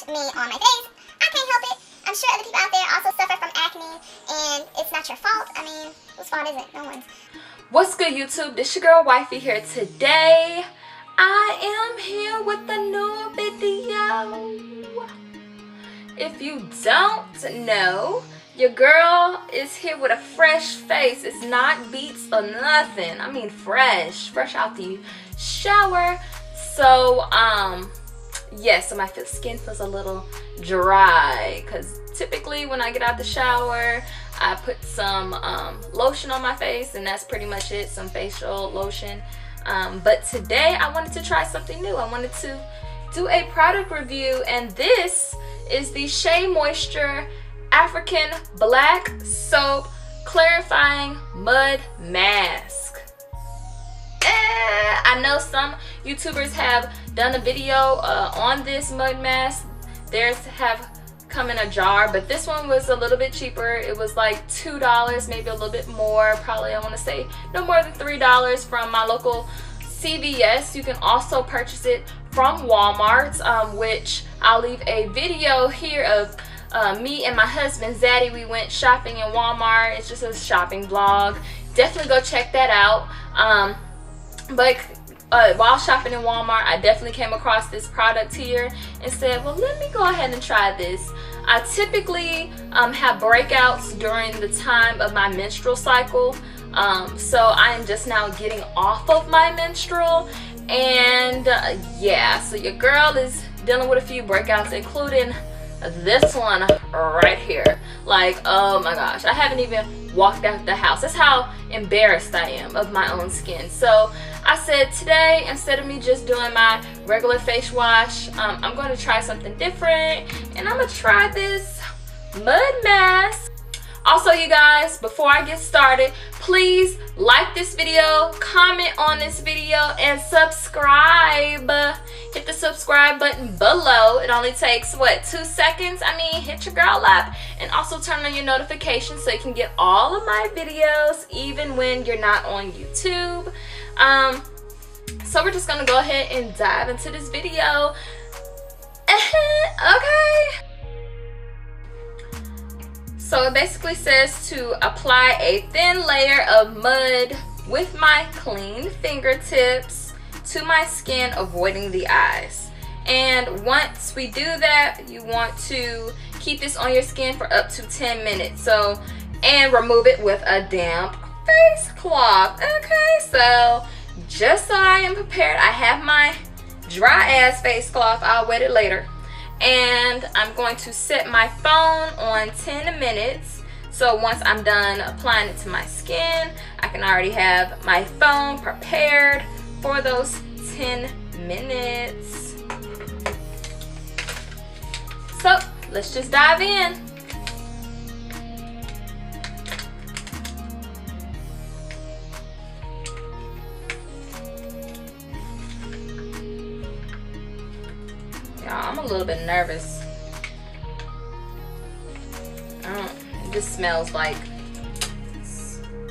me on my face. I can't help it. I'm sure other people out there also suffer from acne, and it's not your fault. I mean, whose fault is it? No one's. What's good, YouTube? This your girl Wifey here today. I am here with a new video. If you don't know, your girl is here with a fresh face. It's not beats or nothing. I mean fresh out the shower. So yes, so my skin feels a little dry because typically when I get out the shower I put some lotion on my face, and that's pretty much it, some facial lotion. But today I wanted to try something new. I wanted to do a product review, and this is the Shea Moisture African Black Soap Clarifying Mud Mask. I know some YouTubers have done a video on this mud mask. Theirs have come in a jar, but this one was a little bit cheaper. It was like $2, maybe a little bit more, probably I want to say no more than $3 from my local CVS. You can also purchase it from Walmart, which I'll leave a video here of me and my husband Zaddy. We went shopping in Walmart. It's just a shopping vlog. Definitely go check that out. But while shopping in Walmart, I definitely came across this product here and said, well, let me go ahead and try this. I typically have breakouts during the time of my menstrual cycle. So I am just now getting off of my menstrual, and yeah, so your girl is dealing with a few breakouts, including this one right here. Like, oh my gosh, I haven't even walked out the house. That's how embarrassed I am of my own skin. So I said today, instead of me just doing my regular face wash, I'm going to try something different, and I'm going to try this mud mask. Also, you guys, before I get started, please like this video, comment on this video, and subscribe. Hit the subscribe button below. It only takes, what, 2 seconds? I mean, hit your girl up. And also turn on your notifications so you can get all of my videos, even when you're not on YouTube. So we're just going to go ahead and dive into this video. Okay. So it basically says to apply a thin layer of mud with my clean fingertips to my skin, avoiding the eyes. And once we do that, you want to keep this on your skin for up to 10 minutes. So, and remove it with a damp face cloth. Okay, so just so I am prepared, I have my dry ass face cloth. I'll wet it later. And I'm going to set my phone on 10 minutes. So once I'm done applying it to my skin, I can already have my phone prepared for those 10 minutes. So let's just dive in. I'm a little bit nervous. It just smells like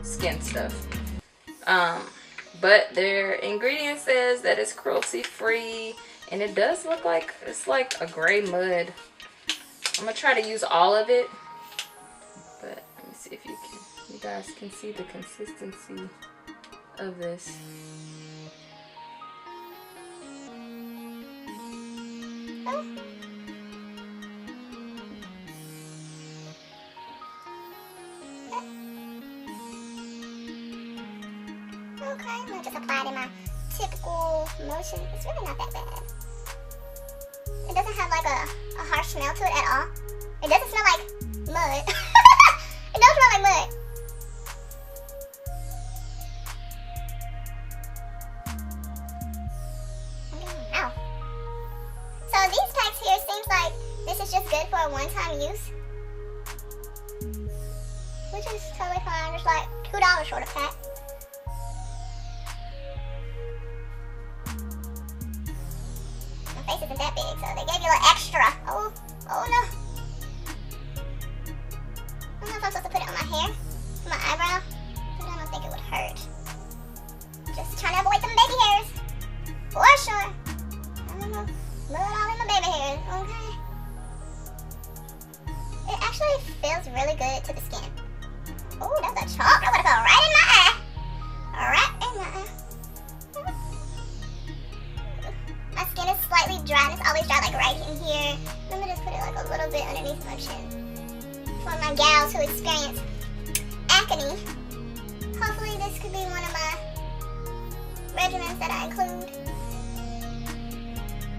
skin stuff. But their ingredient says that it's cruelty free, and it does look like it's like a gray mud. I'm gonna try to use all of it, but let me see if you guys can see the consistency of this. Okay, I'm gonna just apply it in my typical motion. It's really not that bad. It doesn't have like a harsh smell to it at all. It doesn't smell like mud. It don't smell like mud. So these packs here seems like this is just good for a one-time use, which is totally fine. It's like $2 short of pack. My face isn't that big, so they gave you a little extra. Oh no. I don't know if I'm supposed to put it on my hair, my eyebrow, but I don't think it would hurt. Just trying to avoid some baby hairs, for sure. I don't know. Blood all in my baby hairs, okay? my gals who experience acne, hopefully this could be one of my regimens that I include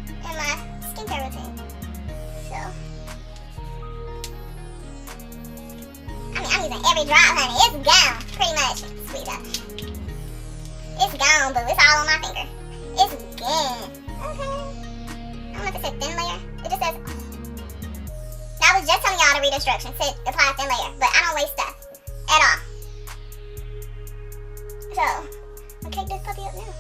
in my skincare routine. So, I mean, I'm using every drop, honey. It's gone, pretty much, sweetheart. It's gone, boo. It's all on my finger. It's gone. Okay. I don't know if it said thin layer. It just says. Now, I was just telling y'all to read instructions to apply a thin layer, but I don't waste stuff at all. So, I'm gonna cake this puppy up now.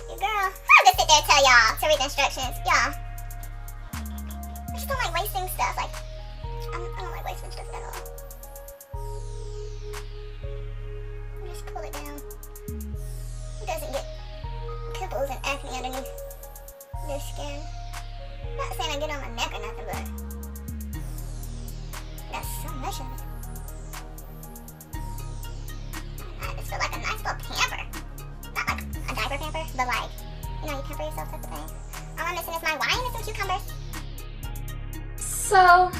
Your girl. I'll just sit there and tell y'all to read the instructions. Y'all. I just don't like wasting stuff. Like, I don't like wasting stuff at all. Just pull it down. It doesn't get pimples and acne underneath the skin. I'm not saying I get on my neck or nothing, but that's so much of it. I just feel like a nice little pamper. Not like a diaper pamper, but like, you know, you pamper yourself type of thing. All I'm missing is my wine and some cucumbers. So,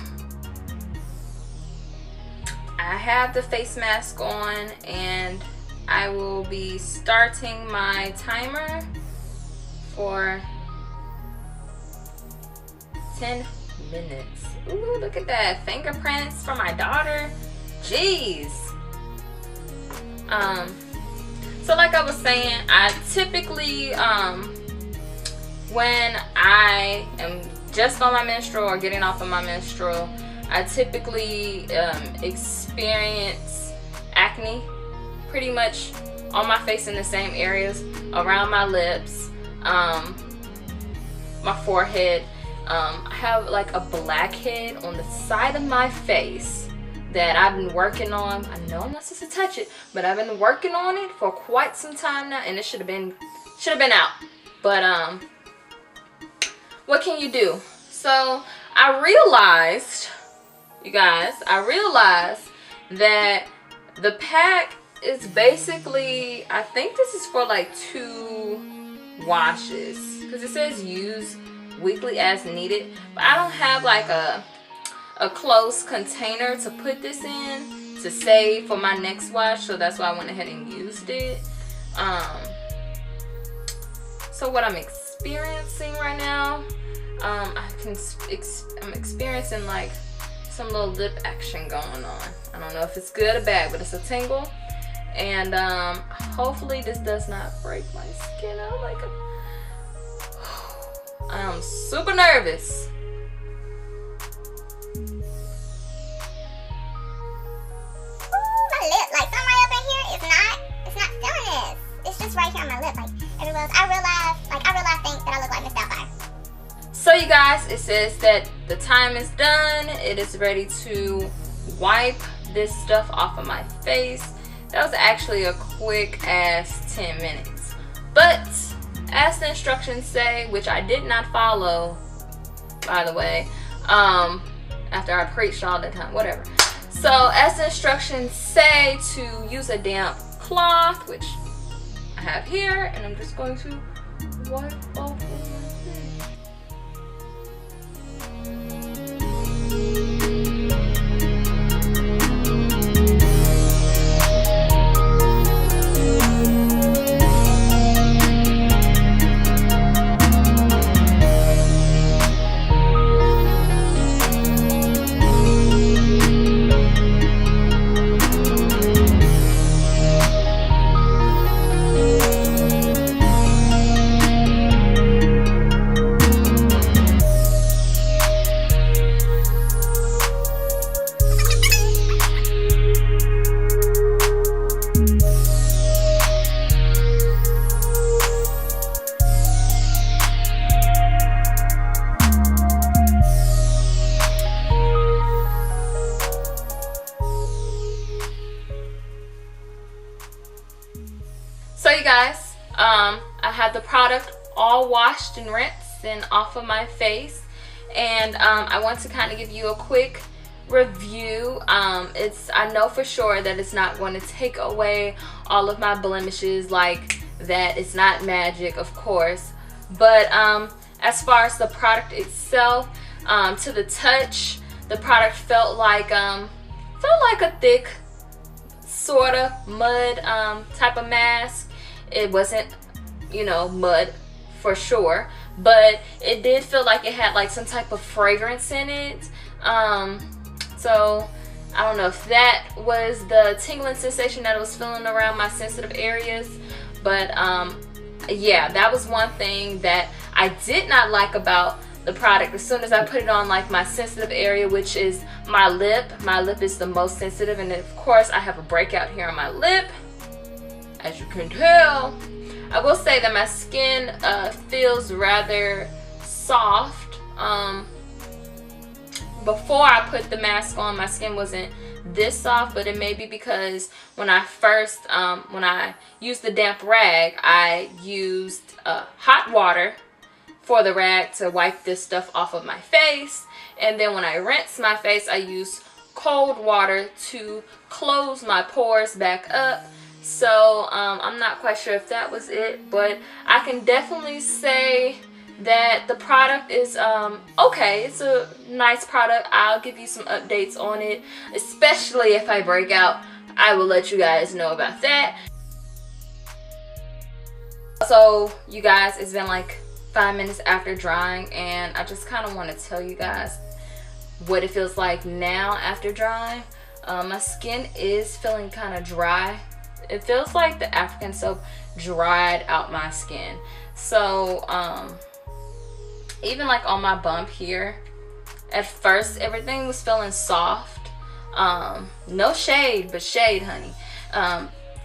I have the face mask on and I will be starting my timer for 10 minutes. Ooh, look at that. Fingerprints from my daughter. Jeez. So like I was saying, I typically, when I am just on my menstrual or getting off of my menstrual, I typically experience acne pretty much on my face in the same areas, around my lips, my forehead. I have like a blackhead on the side of my face that I've been working on. I know I'm not supposed to touch it, but I've been working on it for quite some time now, and it should have been out. But what can you do? So I realized, you guys, that the pack is basically, I think this is for like 2 washes, because it says use weekly as needed, but I don't have like a close container to put this in to save for my next wash, so that's why I went ahead and used it. So what I'm experiencing right now, I'm experiencing like some little lip action going on. I don't know if it's good or bad, but it's a tingle, and hopefully this does not break my skin out like I am super nervous. Lip, like something right up in here, it's not feeling this. It's just right here on my lip, like everywhere else. I realize things that I look like Miss Doubtfire. So you guys, it says that the time is done. It is ready to wipe this stuff off of my face. That was actually a quick ass 10 minutes. But as the instructions say, which I did not follow, by the way, after I preached all the time, whatever. So as the instructions say, to use a damp cloth, which I have here, and I'm just going to wipe off of my face. So you guys, I have the product all washed and rinsed and off of my face, and I want to kind of give you a quick review. I know for sure that it's not going to take away all of my blemishes like that. It's not magic, of course, but as far as the product itself, to the touch, the product felt like a thick sort of mud type of mask. It wasn't, you know, mud for sure, but it did feel like it had like some type of fragrance in it. So I don't know if that was the tingling sensation that I was feeling around my sensitive areas, but yeah, that was one thing that I did not like about the product. As soon as I put it on like my sensitive area, which is my lip is the most sensitive, and of course I have a breakout here on my lip, as you can tell. I will say that my skin feels rather soft. Before I put the mask on, my skin wasn't this soft, but it may be because when I first when I used the damp rag, I used hot water for the rag to wipe this stuff off of my face, and then when I rinse my face, I use cold water to close my pores back up. So I'm not quite sure if that was it, but I can definitely say that the product is okay. It's a nice product. I'll give you some updates on it, especially if I break out. I will let you guys know about that. So you guys, it's been like 5 minutes after drying, and I just kind of want to tell you guys what it feels like now after drying. My skin is feeling kind of dry. It feels like the African soap dried out my skin. So even like on my bump here, at first everything was feeling soft. No shade, but shade, honey.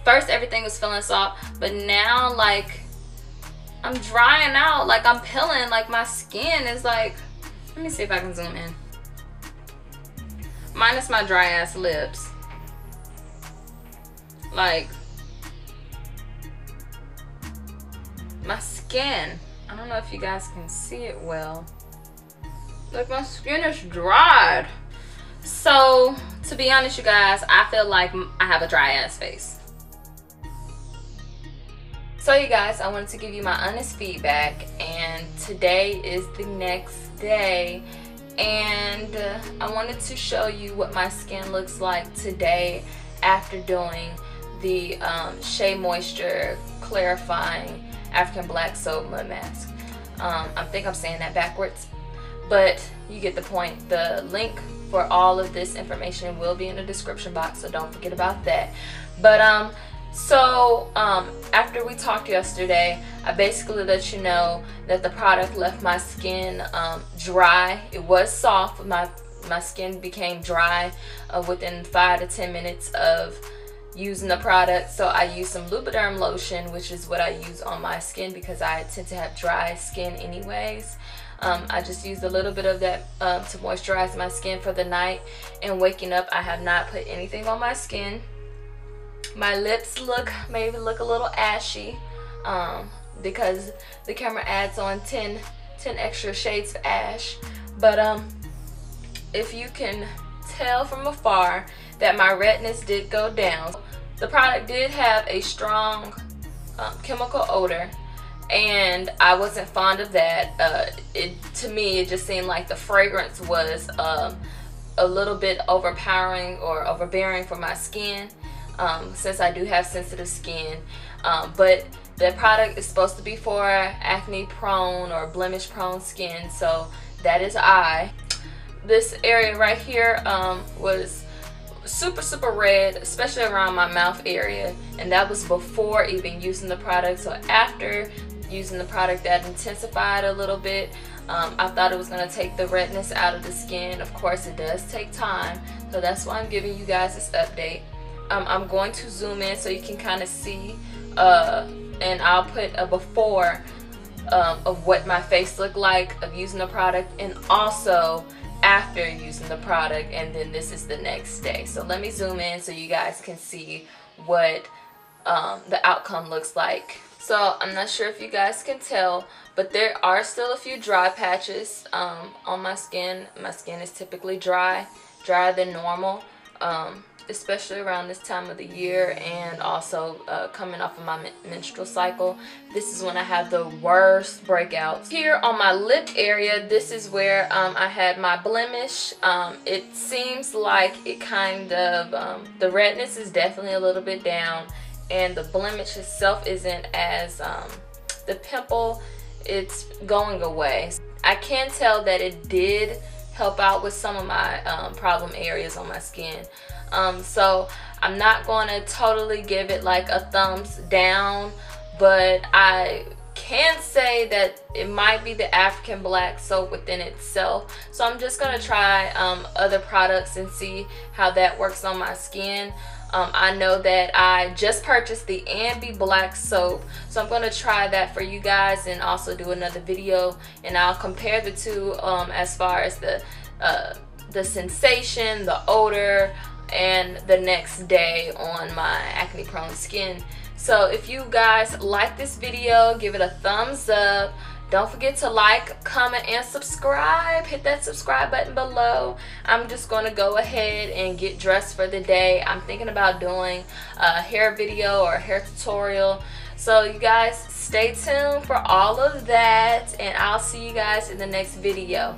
First everything was feeling soft, but now like I'm drying out, like I'm peeling, like my skin is like, let me see if I can zoom in. Minus my dry ass lips. Like my skin, I don't know if you guys can see it well. Like my skin is dried. So to be honest, you guys, I feel like I have a dry ass face. So you guys, I wanted to give you my honest feedback, and today is the next day, and I wanted to show you what my skin looks like today after doing the Shea Moisture Clarifying African Black Soap Mud Mask. I think I'm saying that backwards, but you get the point. The link for all of this information will be in the description box, so don't forget about that. But so after we talked yesterday, I basically let you know that the product left my skin dry. It was soft, but my skin became dry within 5 to 10 minutes of using the product. So I used some Lubriderm lotion, which is what I use on my skin because I tend to have dry skin anyways. I just used a little bit of that to moisturize my skin for the night, and waking up I have not put anything on my skin. My lips maybe look a little ashy because the camera adds on 10 extra shades of ash. But if you can tell from afar that my redness did go down. The product did have a strong chemical odor, and I wasn't fond of that. To me, it just seemed like the fragrance was a little bit overpowering or overbearing for my skin. Since I do have sensitive skin, but the product is supposed to be for acne prone or blemish prone skin, so that is I. This area right here was super red, especially around my mouth area, and that was before even using the product. So after using the product, that intensified a little bit. I thought it was going to take the redness out of the skin. Of course it does take time, so that's why I'm giving you guys this update. I'm going to zoom in so you can kind of see, and I'll put a before of what my face looked like of using the product, and also after using the product, and then this is the next day. So let me zoom in so you guys can see what the outcome looks like. So I'm not sure if you guys can tell, but there are still a few dry patches on my skin. My skin is typically drier than normal. especially around this time of the year, and also coming off of my menstrual cycle. This is when I have the worst breakouts. Here on my lip area, this is where I had my blemish. It seems like it kind of, the redness is definitely a little bit down, and the blemish itself isn't as, the pimple, it's going away. I can tell that it did help out with some of my problem areas on my skin. So I'm not going to totally give it like a thumbs down, but I can say that it might be the African black soap within itself. So I'm just going to try other products and see how that works on my skin. I know that I just purchased the Ambi black soap, so I'm going to try that for you guys and also do another video, and I'll compare the two as far as the sensation, the odor, and the next day on my acne prone skin. So if you guys like this video, give it a thumbs up. Don't forget to like, comment, and subscribe. Hit that subscribe button below. I'm just going to go ahead and get dressed for the day. I'm thinking about doing a hair video or a hair tutorial. So you guys stay tuned for all of that, and I'll see you guys in the next video.